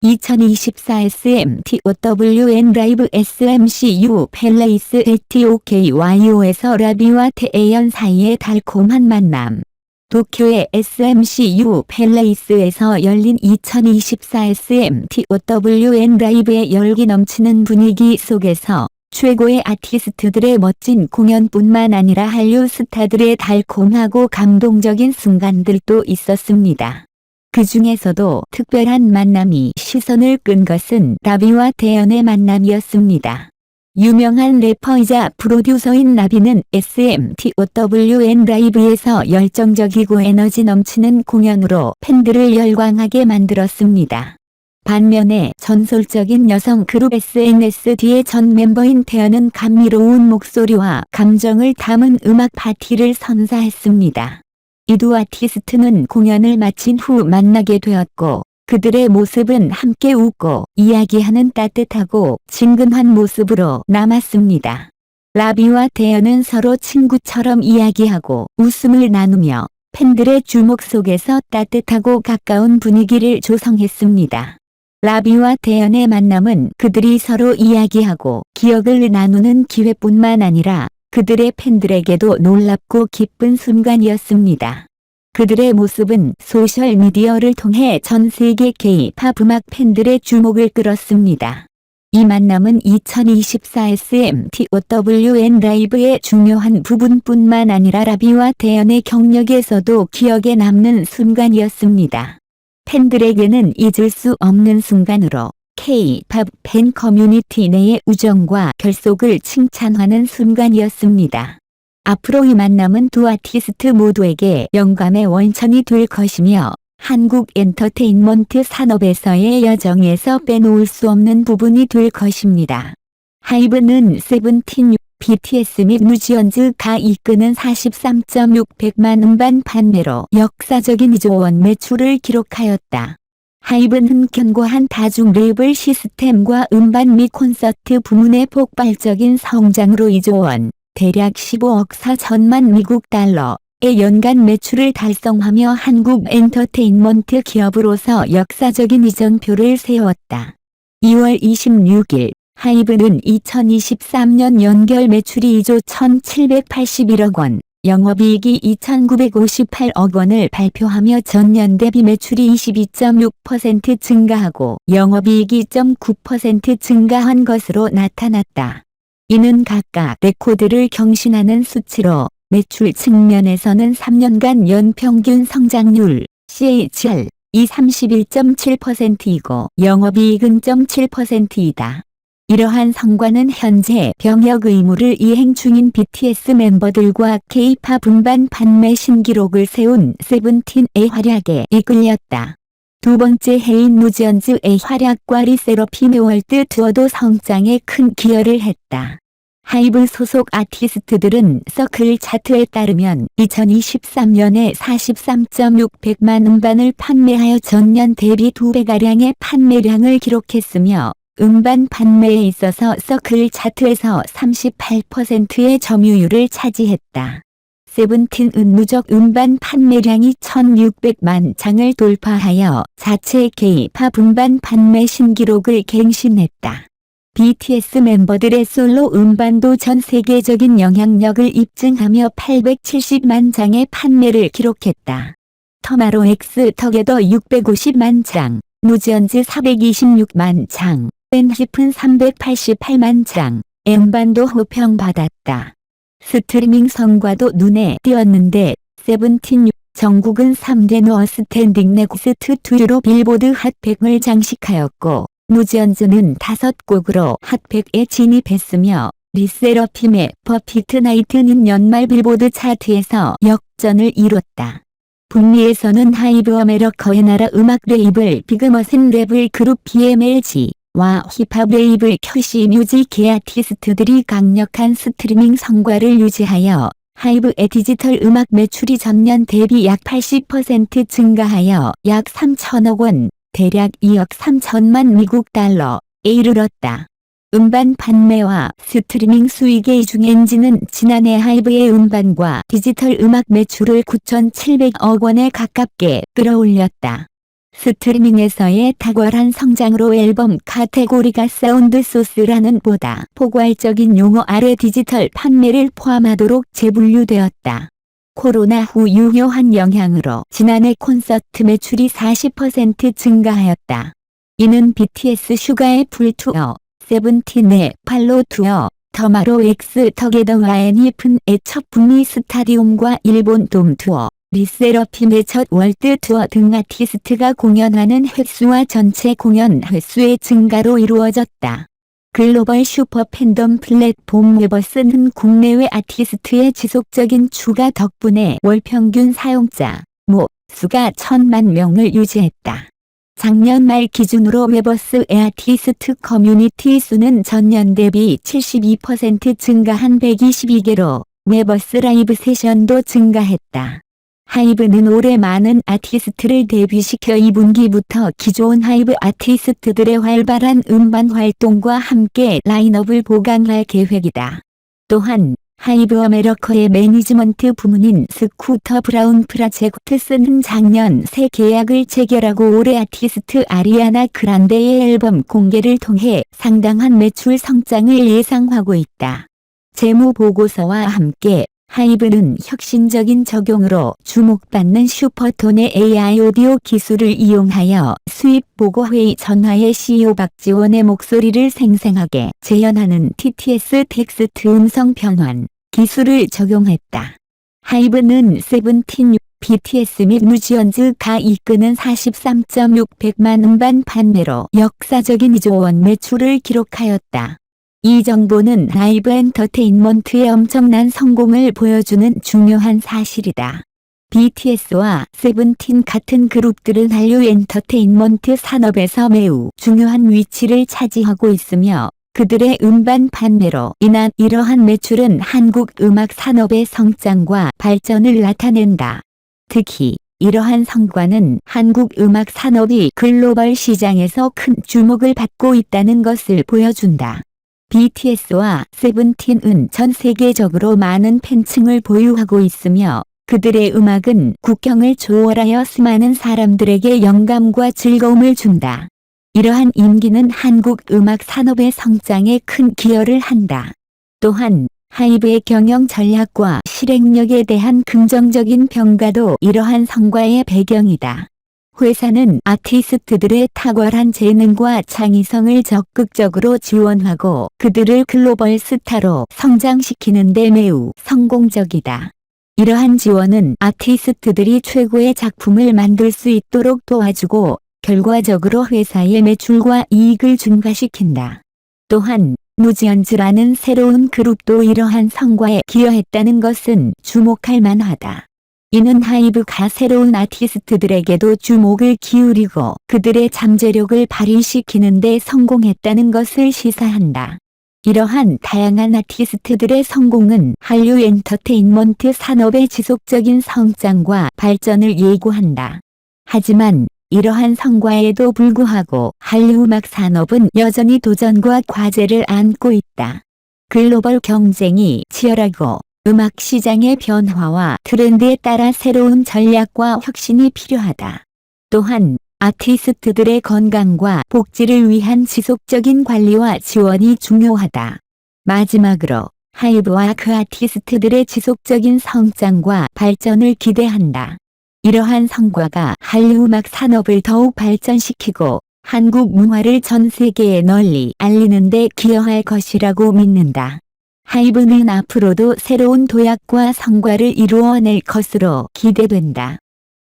2024 SMTOWN 라이브 SMCU 팰레이스 HOKYO에서 라비와 태예연 사이의 달콤한 만남. 도쿄의 SMCU 팰레이스에서 열린 2024 SMTOWN 라이브의 열기 넘치는 분위기 속에서 최고의 아티스트들의 멋진 공연뿐만 아니라 한류 스타들의 달콤하고 감동적인 순간들도 있었습니다. 그 중에서도 특별한 만남이 시선을 끈 것은 라비와 태연의 만남이었습니다. 유명한 래퍼이자 프로듀서인 라비는 SMTOWN 라이브에서 열정적이고 에너지 넘치는 공연으로 팬들을 열광하게 만들었습니다. 반면에 전설적인 여성 그룹 SNSD 전 멤버인 태연은 감미로운 목소리와 감정을 담은 음악 파티를 선사했습니다. 이 두 아티스트는 공연을 마친 후 만나게 되었고 그들의 모습은 함께 웃고 이야기하는 따뜻하고 친근한 모습으로 남았습니다. 라비와 태연은 서로 친구처럼 이야기하고 웃음을 나누며 팬들의 주목 속에서 따뜻하고 가까운 분위기를 조성했습니다. 라비와 태연의 만남은 그들이 서로 이야기하고 기억을 나누는 기회뿐만 아니라 그들의 팬들에게도 놀랍고 기쁜 순간이었습니다. 그들의 모습은 소셜미디어를 통해 전 세계 K-팝 음악 팬들의 주목을 끌었습니다. 이 만남은 2024 SMTOWN 라이브의 중요한 부분뿐만 아니라 라비와 태연의 경력에서도 기억에 남는 순간이었습니다. 팬들에게는 잊을 수 없는 순간으로 K-팝 팬 커뮤니티 내의 우정과 결속을 칭찬하는 순간이었습니다. 앞으로 이 만남은 두 아티스트 모두에게 영감의 원천이 될 것이며 한국 엔터테인먼트 산업에서의 여정에서 빼놓을 수 없는 부분이 될 것입니다. 하이브는 세븐틴, BTS 및 뉴지언즈가 이끄는 43.600만 음반 판매로 역사적인 2조 원 매출을 기록하였다. 하이브는 견고한 다중 레이블 시스템과 음반 및 콘서트 부문의 폭발적인 성장으로 2조 원, 대략 15억 4천만 미국 달러의 연간 매출을 달성하며 한국 엔터테인먼트 기업으로서 역사적인 이정표를 세웠다. 2월 26일 하이브는 2023년 연결 매출이 2조 1,781억 원, 영업이익이 2,958억 원을 발표하며 전년 대비 매출이 22.6% 증가하고 영업이익이 2.9% 증가한 것으로 나타났다. 이는 각각 레코드를 경신하는 수치로 매출 측면에서는 3년간 연평균 성장률 CAGR이 31.7%이고 영업이익은 0.7%이다. 이러한 성과는 현재 병역 의무를 이행 중인 BTS 멤버들과 K-팝 음반 판매 신기록을 세운 세븐틴의 활약에 이끌렸다. 두 번째 해인 뉴지언즈의 활약과 리세러핌의 월드 투어도 성장에 큰 기여를 했다. 하이브 소속 아티스트들은 서클 차트에 따르면 2023년에 43.600만 음반을 판매하여 전년 대비 2배가량의 판매량을 기록했으며 음반 판매에 있어서 서클 차트에서 38%의 점유율을 차지했다. 세븐틴은 누적 음반 판매량이 1,600만 장을 돌파하여 자체 K-팝 음반 판매 신기록을 갱신했다. BTS 멤버들의 솔로 음반도 전 세계적인 영향력을 입증하며 870만 장의 판매를 기록했다. 터마로 엑스 터게더 650만 장, 뉴지언즈 426만 장, 벤히픈 388만 장, 음반도 호평받았다. 스트리밍 성과도 눈에 띄었는데 세븐틴 정국은 3대 노어 스탠딩 넥스트 투유로 빌보드 핫 100을 장식하였고 뉴지언즈는 5곡으로 핫 100에 진입했으며 리세러핌의 퍼피트 나이트는 연말 빌보드 차트에서 역전을 이뤘다. 북미에서는 하이브 아메리카의 나라 음악 레이블 비그머슨 레블 그룹 BMLG와 힙합 레이블 큐시 뮤직의 아티스트들이 강력한 스트리밍 성과를 유지하여 하이브의 디지털 음악 매출이 전년 대비 약 80% 증가하여 약 3천억 원, 대략 2억 3천만 미국 달러에 이르렀다. 음반 판매와 스트리밍 수익의 이중 엔진은 지난해 하이브의 음반과 디지털 음악 매출을 9,700억 원에 가깝게 끌어올렸다. 스트리밍에서의 탁월한 성장으로 앨범 카테고리가 사운드 소스라는 보다 포괄적인 용어 아래 디지털 판매를 포함하도록 재분류되었다. 코로나 후 유효한 영향으로 지난해 콘서트 매출이 40% 증가하였다. 이는 BTS 슈가의 풀투어, 세븐틴의 팔로 투어, 더마로 엑스 터게더와 애니픈의 첫 북미 스타디움과 일본 돔 투어, 리세러핌의 첫 월드 투어 등 아티스트가 공연하는 횟수와 전체 공연 횟수의 증가로 이루어졌다. 글로벌 슈퍼 팬덤 플랫폼 웨버스는 국내외 아티스트의 지속적인 추가 덕분에 월 평균 사용자 수가 1,000만 명을 유지했다. 작년 말 기준으로 웨버스의 아티스트 커뮤니티 수는 전년 대비 72% 증가한 122개로 웨버스 라이브 세션도 증가했다. 하이브는 올해 많은 아티스트를 데뷔시켜 2분기부터 기존 하이브 아티스트들의 활발한 음반 활동과 함께 라인업을 보강할 계획이다. 또한 하이브 아메리카의 매니지먼트 부문인 스쿠터 브라운 프라젝트스는 작년 새 계약을 체결하고 올해 아티스트 아리아나 그란데의 앨범 공개를 통해 상당한 매출 성장을 예상하고 있다. 재무 보고서와 함께 하이브는 혁신적인 적용으로 주목받는 슈퍼톤의 AI 오디오 기술을 이용하여 수입 보고 회의 전화의 CEO 박지원의 목소리를 생생하게 재현하는 TTS 텍스트 음성 변환 기술을 적용했다. 하이브는 세븐틴, BTS 및 뉴지언즈가 이끄는 43.600만 음반 판매로 역사적인 2조 원 매출을 기록하였다. 이 정보는 라이브 엔터테인먼트의 엄청난 성공을 보여주는 중요한 사실이다. BTS와 세븐틴 같은 그룹들은 한류 엔터테인먼트 산업에서 매우 중요한 위치를 차지하고 있으며 그들의 음반 판매로 인한 이러한 매출은 한국 음악 산업의 성장과 발전을 나타낸다. 특히 이러한 성과는 한국 음악 산업이 글로벌 시장에서 큰 주목을 받고 있다는 것을 보여준다. BTS와 세븐틴은 전 세계적으로 많은 팬층을 보유하고 있으며 그들의 음악은 국경을 초월하여 수많은 사람들에게 영감과 즐거움을 준다. 이러한 인기는 한국 음악 산업의 성장에 큰 기여를 한다. 또한 하이브의 경영 전략과 실행력에 대한 긍정적인 평가도 이러한 성과의 배경이다. 회사는 아티스트들의 탁월한 재능과 창의성을 적극적으로 지원하고 그들을 글로벌 스타로 성장시키는 데 매우 성공적이다. 이러한 지원은 아티스트들이 최고의 작품을 만들 수 있도록 도와주고 결과적으로 회사의 매출과 이익을 증가시킨다. 또한 뉴지언즈라는 새로운 그룹도 이러한 성과에 기여했다는 것은 주목할 만하다. 이는 하이브가 새로운 아티스트들에게도 주목을 기울이고 그들의 잠재력을 발휘시키는 데 성공했다는 것을 시사한다. 이러한 다양한 아티스트들의 성공은 한류 엔터테인먼트 산업의 지속적인 성장과 발전을 예고한다. 하지만 이러한 성과에도 불구하고 한류 음악 산업은 여전히 도전과 과제를 안고 있다. 글로벌 경쟁이 치열하고 음악 시장의 변화와 트렌드에 따라 새로운 전략과 혁신이 필요하다. 또한 아티스트들의 건강과 복지를 위한 지속적인 관리와 지원이 중요하다. 마지막으로 하이브와 그 아티스트들의 지속적인 성장과 발전을 기대한다. 이러한 성과가 한류 음악 산업을 더욱 발전시키고 한국 문화를 전 세계에 널리 알리는 데 기여할 것이라고 믿는다. 하이브는 앞으로도 새로운 도약과 성과를 이루어낼 것으로 기대된다.